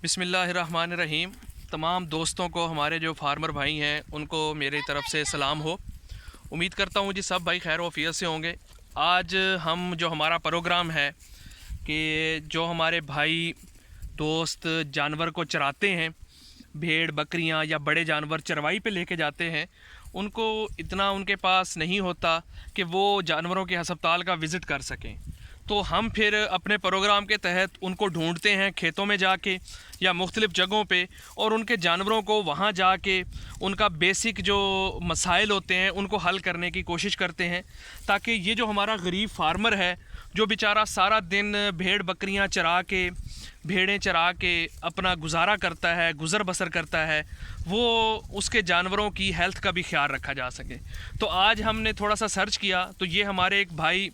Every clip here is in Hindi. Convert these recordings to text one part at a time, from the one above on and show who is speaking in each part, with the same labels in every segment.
Speaker 1: बिस्मिल्लाहिर्रहमानिर्रहीम। तमाम दोस्तों को, हमारे जो फार्मर भाई हैं उनको मेरी तरफ़ से सलाम हो। उम्मीद करता हूँ जी सब भाई खैर वफ़ियत से होंगे। आज हम जो हमारा प्रोग्राम है कि जो हमारे भाई दोस्त जानवर को चराते हैं, भेड़ बकरियाँ या बड़े जानवर चरवाई पे लेके जाते हैं, उनको इतना उनके पास नहीं होता कि वो जानवरों के अस्पताल का विज़िट कर सकें। तो हम फिर अपने प्रोग्राम के तहत उनको ढूंढते हैं खेतों में जाके या मुख्तलिफ़ जगहों पे, और उनके जानवरों को वहाँ जाके उनका बेसिक जो मसाइल होते हैं उनको हल करने की कोशिश करते हैं, ताकि ये जो हमारा गरीब फार्मर है जो बेचारा सारा दिन भेड़ बकरियाँ चरा के, भेड़ें चरा के अपना गुजारा करता है, गुज़र बसर करता है, वो उसके जानवरों की हेल्थ का भी ख्याल रखा जा सके। तो आज हमने थोड़ा सा सर्च किया तो ये हमारे एक भाई,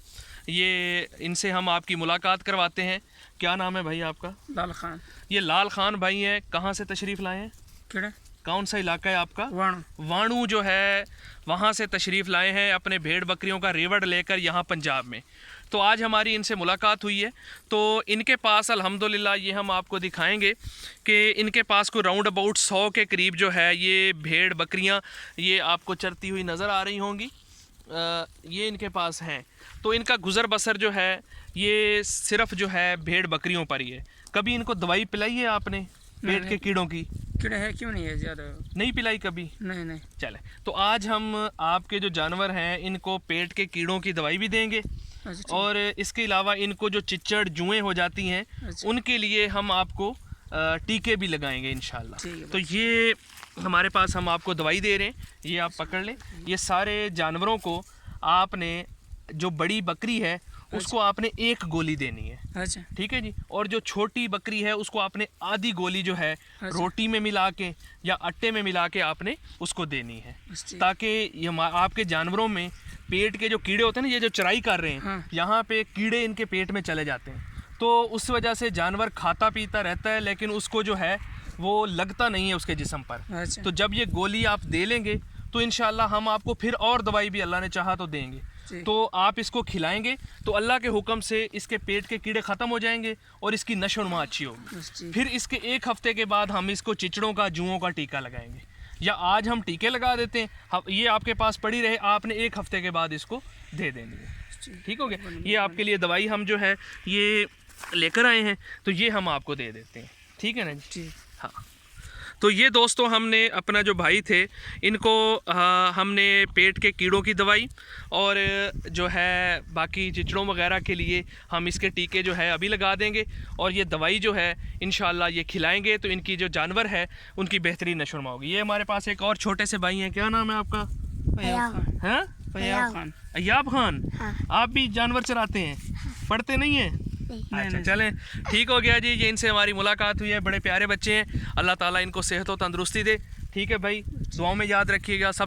Speaker 1: ये इनसे हम आपकी मुलाकात करवाते हैं। क्या नाम है भाई आपका?
Speaker 2: लाल खान।
Speaker 1: ये लाल खान भाई हैं। कहाँ से तशरीफ़ लाए हैं?
Speaker 2: किड़ा?
Speaker 1: कौन सा इलाका है आपका?
Speaker 2: वाणू।
Speaker 1: वाणू जो है वहाँ से तशरीफ़ लाए हैं अपने भेड़ बकरियों का रेवड़ लेकर यहाँ पंजाब में। तो आज हमारी इनसे मुलाकात हुई है। तो इनके पास अल्हम्दुलिल्लाह ये हम आपको दिखाएंगे कि इनके पास कोई राउंड अबाउट 100 के करीब जो है ये भेड़ बकरियाँ ये आपको चरती हुई नज़र आ रही होंगी। ये इनके पास हैं। तो इनका गुज़र बसर जो है ये सिर्फ जो है भेड़ बकरियों पर ही है। कभी इनको दवाई पिलाई है आपने पेट के कीड़ों की?
Speaker 2: कीड़ा है क्यों नहीं है, ज़्यादा
Speaker 1: नहीं पिलाई कभी?
Speaker 2: नहीं।
Speaker 1: चले, तो आज हम आपके जो जानवर हैं इनको पेट के कीड़ों की दवाई भी देंगे, और इसके अलावा इनको जो चिच्चड़ जुएँ हो जाती हैं उनके लिए हम आपको टीके भी लगाएंगे इंशाल्लाह। तो ये हमारे पास हम आपको दवाई दे रहे हैं, ये आप पकड़ लें। ये सारे जानवरों को आपने, जो बड़ी बकरी है उसको आपने एक गोली देनी है,
Speaker 2: अच्छा
Speaker 1: ठीक है जी। और जो छोटी बकरी है उसको आपने आधी गोली जो है रोटी में मिला के या आटे में मिला के आपने उसको देनी है, ताकि ये आपके जानवरों में पेट के जो कीड़े होते हैं ना, ये जो चराई कर रहे हैं यहाँ पे कीड़े इनके पेट में चले जाते हैं, तो उस वजह से जानवर खाता पीता रहता है लेकिन उसको जो है वो लगता नहीं है उसके जिस्म पर। तो जब ये गोली आप दे लेंगे तो इंशाल्लाह हम आपको फिर और दवाई भी अल्लाह ने चाहा तो देंगे। तो आप इसको खिलाएंगे तो अल्लाह के हुक्म से इसके पेट के कीड़े ख़त्म हो जाएंगे और इसकी नशो नुमा अच्छी होगी। फिर इसके 1 हफ्ते के बाद हम इसको चिचड़ों का, जुओं का टीका लगाएंगे, या आज हम टीके लगा देते हैं, ये आपके पास पड़ी रहे, आपने 1 हफ्ते के बाद इसको दे देनी है, ठीक हो गया। ये आपके लिए दवाई हम जो है ये लेकर आए हैं, तो ये हम आपको दे देते हैं, ठीक है ना जी। हाँ, तो ये दोस्तों हमने अपना जो भाई थे इनको हमने पेट के कीड़ों की दवाई और जो है बाकी चिचड़ों वगैरह के लिए हम इसके टीके जो है अभी लगा देंगे, और ये दवाई जो है इंशाल्लाह ये खिलाएंगे तो इनकी जो जानवर है उनकी बेहतरीन नशोनमा होगी। ये हमारे पास एक और छोटे से भाई हैं। क्या नाम है आपका? अय्याब खान। आप भी जानवर चराते हैं? पढ़ते नहीं हैं? अच्छा, चलें, ठीक हो गया जी। ये इनसे हमारी मुलाकात हुई है, बड़े प्यारे बच्चे हैं। अल्लाह ताला इनको सेहत और तंदुरुस्ती दे, ठीक है भाई। दुआओं में याद रखिएगा सब।